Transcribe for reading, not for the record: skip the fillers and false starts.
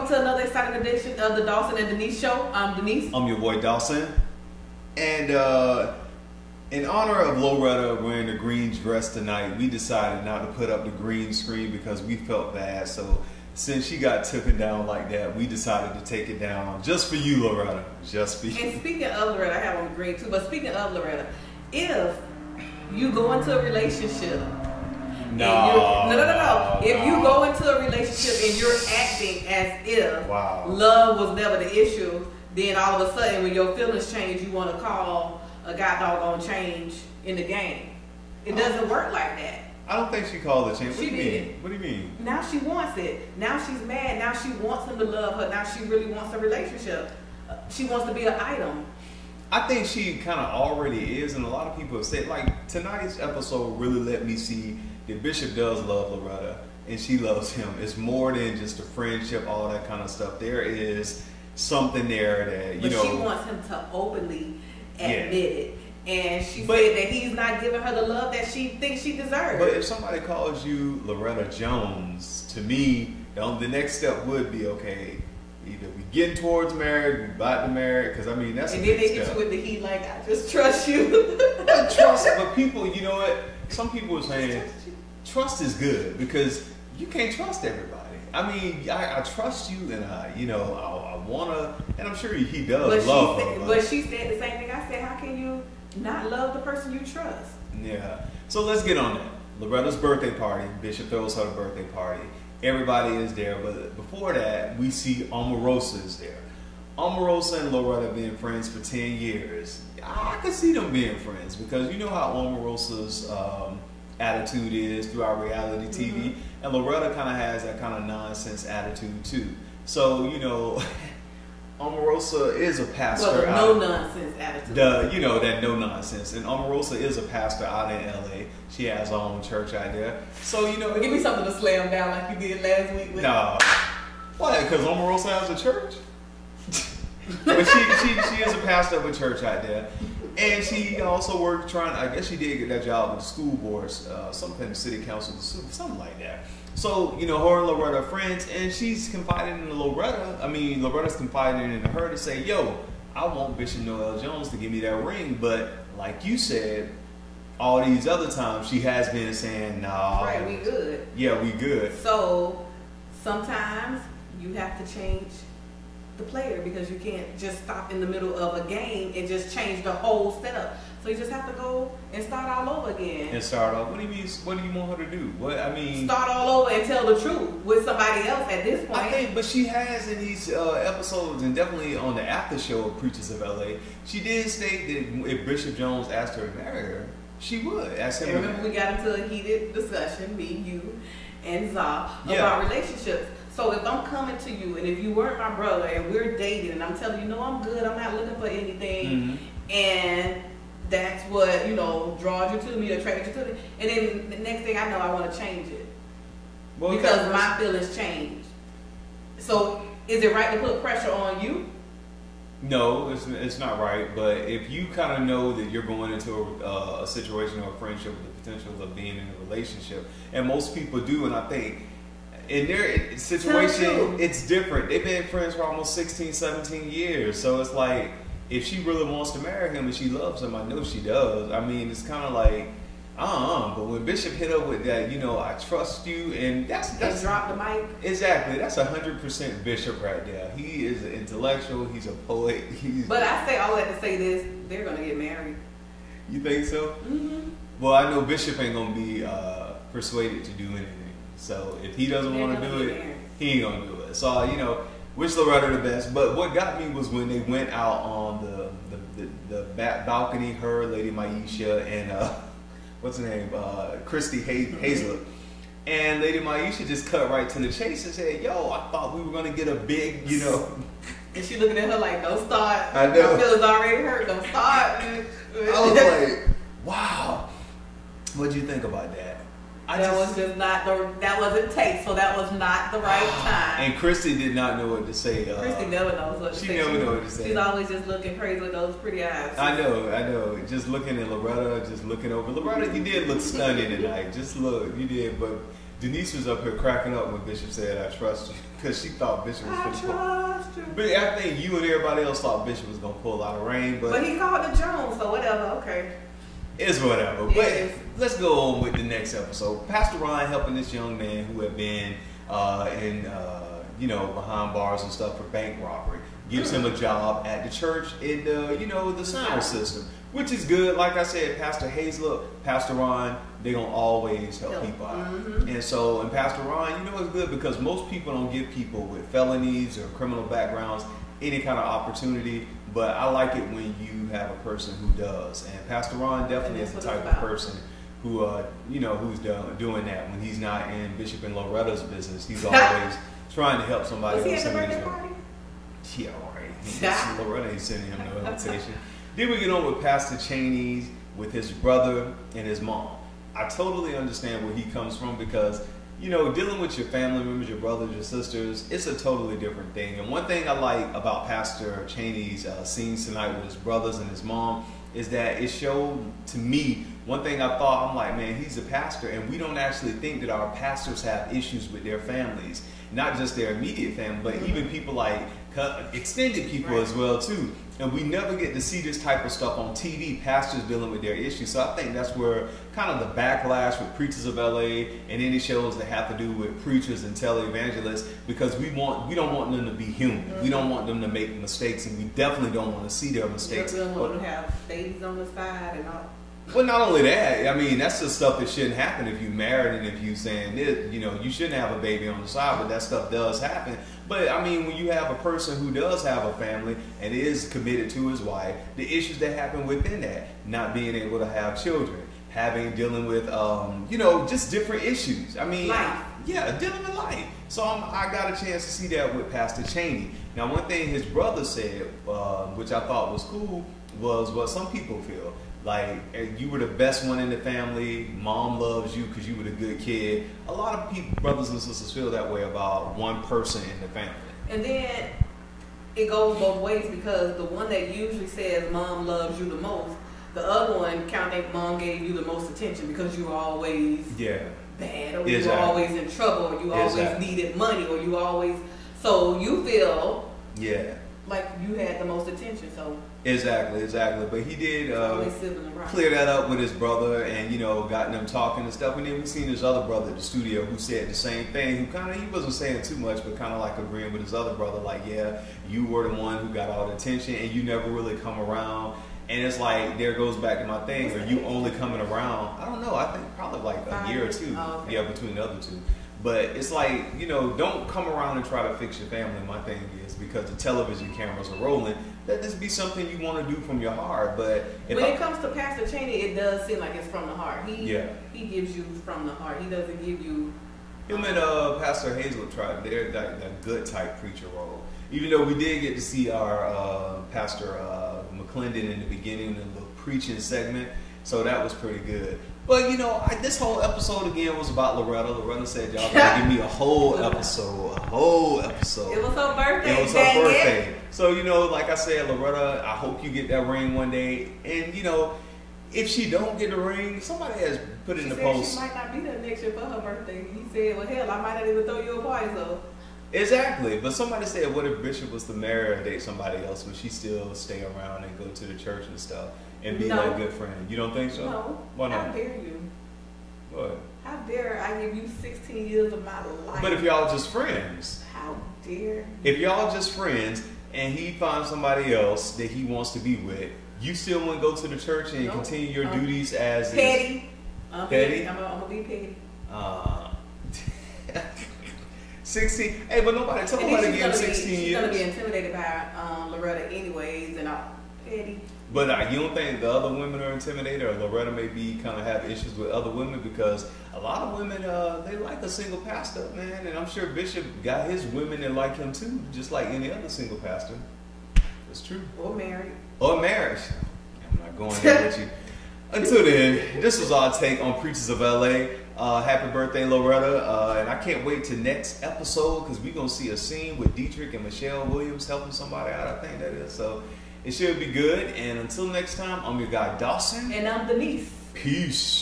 to another exciting edition of the Dawson and Denise show. I'm Denise. I'm your boy Dawson. And in honor of Loretta wearing the green dress tonight, we decided not to put up the green screen because we felt bad. So since she got taken down like that, we decided to take it down just for you, Loretta. Just for you. And speaking of Loretta, I have on the green too, but speaking of Loretta, if you go into a relationship, no. If you go into a relationship and you're acting as if love was never the issue, then all of a sudden when your feelings change, you want to call a god doggone change in the game. It doesn't work like that. I don't think she called it change. She did. What do you mean? Now she wants it. Now she's mad. Now she wants him to love her. Now she really wants a relationship. She wants to be an item. I think she kind of already is, and a lot of people have said, like, tonight's episode really let me see that Bishop does love Loretta, and she loves him. It's more than just a friendship, all that kind of stuff. There is something there that, but she wants him to openly admit it. And she said that he's not giving her the love that she thinks she deserves. But if somebody calls you Loretta Jones, to me, the next step would be, okay, either we getting towards marriage, we about to marry, because I mean that's. And then they get you with the heat, like I just trust you. But people, you know what? Some people are saying trust is good because you can't trust everybody. I mean, I trust you, and I wanna, and I'm sure he does love her. But she said the same thing I said. How can you not love the person you trust? Yeah. So let's get on that. Loretta's birthday party. Bishop throws her a birthday party. Everybody is there, but before that, we see Omarosa is there. Omarosa and Loretta being friends for 10 years. I could see them being friends because you know how Omarosa's attitude is throughout reality TV, and Loretta kind of has that kind of nonsense attitude too. So Omarosa is a pastor. Well, no nonsense attitude. That no nonsense. And Omarosa is a pastor out in LA. She has her own church out there. So give me something to slam down like you did last week. No, why? Because Omarosa has a church. But she is a pastor of a church out there, and she also worked I guess she did get that job with the school boards, something city council, something like that. So, her and Loretta are friends, and she's confiding in Loretta. I mean, Loretta's confiding in her to say, yo, I want Bishop Noel Jones to give me that ring. But like you said, all these other times she has been saying, nah. Right, we good. Yeah, we good. So sometimes you have to change the player because you can't just stop in the middle of a game and just change the whole setup. So you just have to go and start all over again. And start off. What do you mean? What do you want her to do? Start all over and tell the truth with somebody else at this point. I think, but she has in these episodes, and definitely on the after show of Preachers of LA, she did state that if Bishop Jones asked her to marry her, she would. Ask him. And remember, we got into a heated discussion, me, you, and Za, about relationships. So if I'm coming to you, and if you weren't my brother, and we're dating, and I'm telling you, no, I'm good, I'm not looking for anything, and that's what, draws you to me, attracted you to me, and then the next thing I know, I want to change it. Well, because my feelings change. So is it right to put pressure on you? No, it's not right. But if you kind of know that you're going into a situation or a friendship with the potential of being in a relationship, and most people do, and I think in their situation, it's different. They've been friends for almost 16, 17 years. So it's like, if she really wants to marry him and she loves him, I know she does. I mean, it's kind of like, but when Bishop hit up with that, I trust you, and that's drop the mic. Exactly, that's 100% Bishop right there. He is an intellectual. He's a poet. But I say all that to say this: they're gonna get married. You think so? Well, I know Bishop ain't gonna be persuaded to do anything. So if he doesn't want to do it, he ain't gonna do it. So wish Loretta the best. But what got me was when they went out on the balcony, her, Lady Maisha, and what's her name, Christy Hazlett. And Lady Maisha just cut right to the chase and said, yo, I thought we were gonna get a big, And she looking at her like, don't start. I know. My feelings already hurt. Don't start. I was like, wow. What'd you think about that? That wasn't tasteful. That was not the right time. And Christy did not know what to say. Christy never knows what to say. She never knows what to say. She's always just looking crazy with those pretty eyes. I know. Just looking at Loretta, just looking over. Loretta, you did look stunning tonight. Just look, you did. But Denise was up here cracking up when Bishop said, "I trust you," because she thought Bishop was going to trust you. But I think you and everybody else thought Bishop was going to pull out of rain. But he called the Jones, so whatever. Okay. It's whatever. But let's go on with the next episode. Pastor Ron helping this young man who had been behind bars and stuff for bank robbery. Gives him a job at the church in the sound system, which is good. Like I said, Pastor Hazlett, Pastor Ron, they're going to always help people out. And so, and Pastor Ron, it's good because most people don't give people with felonies or criminal backgrounds any kind of opportunity. But I like it when you have a person who does. And Pastor Ron definitely is the type of person who, who's doing that. When he's not in Bishop and Loretta's business, he's always trying to help somebody else. Was he at the birthday party? Yeah, all right. Loretta ain't sending him no invitation. Then we get on with Pastor Cheney with his brother and his mom. I totally understand where he comes from because, dealing with your family members, your brothers, your sisters, it's a totally different thing. And one thing I like about Pastor Cheney's scenes tonight with his brothers and his mom is that it showed to me one thing I thought, I'm like, man, he's a pastor, and we don't actually think that our pastors have issues with their families. Not just their immediate family, but even people like extended people as well too. And we never get to see this type of stuff on TV, pastors dealing with their issues. So I think that's where kind of the backlash with Preachers of LA and any shows that have to do with preachers and televangelists, because we don't want them to be human. We don't want them to make mistakes, and we definitely don't want to see their mistakes. We don't want them to have babies on the side and all. Well, not only that, I mean, that's the stuff that shouldn't happen if you're married and if you're saying this, you shouldn't have a baby on the side, but that stuff does happen. But, I mean, when you have a person who does have a family and is committed to his wife, the issues that happen within that, not being able to have children, dealing with, just different issues. I mean, dealing with life. So I got a chance to see that with Pastor Cheney. Now, one thing his brother said, which I thought was cool, was what some people feel. Like, you were the best one in the family, mom loves you because you were the good kid. A lot of people, brothers and sisters, feel that way about one person in the family. And then it goes both ways, because the one that usually says mom loves you the most, the other one kind of think mom gave you the most attention because you were always bad, or you were always in trouble, or you always needed money, or you always, so you feel like you had the most attention. So Exactly. But he did clear that up with his brother, and gotten them talking and stuff. And then we seen his other brother at the studio who said the same thing. Who he wasn't saying too much, but kind of like agreeing with his other brother. Like, yeah, you were the one who got all the attention, and you never really come around. And it's like, there goes back to my thing. Are you only coming around? I don't know. I think probably like a year or two. Oh, okay. Yeah, between the other two. But it's like, don't come around and try to fix your family. My thing is, because the television cameras are rolling, let this be something you want to do from your heart. But when it comes to Pastor Cheney, it does seem like it's from the heart. He gives you from the heart. He doesn't give you. Him and Pastor Hazlett tried. They're that good type preacher role. Even though we did get to see our Pastor McClendon in the beginning of the preaching segment, so that was pretty good. But this whole episode again was about Loretta. Loretta said y'all gonna give me a whole episode. It was her birthday. It was her birthday. So like I said, Loretta, I hope you get that ring one day. And if she don't get the ring, somebody has put it in the post. She might not be there next year for her birthday. He said, well, hell, I might not even throw you a party. So exactly. But somebody said, what if Bishop was to marry or date somebody else? Would she still stay around and go to the church and stuff? And be like a good friend. You don't think so? No. Why not? How dare you? What? How dare I give you 16 years of my life? But if y'all just friends. How dare? If y'all just friends and he finds somebody else that he wants to be with, you still want to go to the church and continue your duties as petty. Petty? I'm gonna be petty. 16. Hey, but nobody told nobody to give him 16 years. She's gonna be intimidated by Loretta anyways, and petty. But you don't think the other women are intimidated, or Loretta may be kind of have issues with other women, because a lot of women they like a single pastor, man, and I'm sure Bishop got his women that like him too, just like any other single pastor. It's true. Or married. Or marriage. I'm not going there with you. Until then, this was our take on Preachers of LA. Happy birthday, Loretta. And I can't wait to next episode, because we're going to see a scene with Dietrich and Michelle Williams helping somebody out, I think that is. So it should be good. And until next time, I'm your guy, Dawson. And I'm Denise. Peace.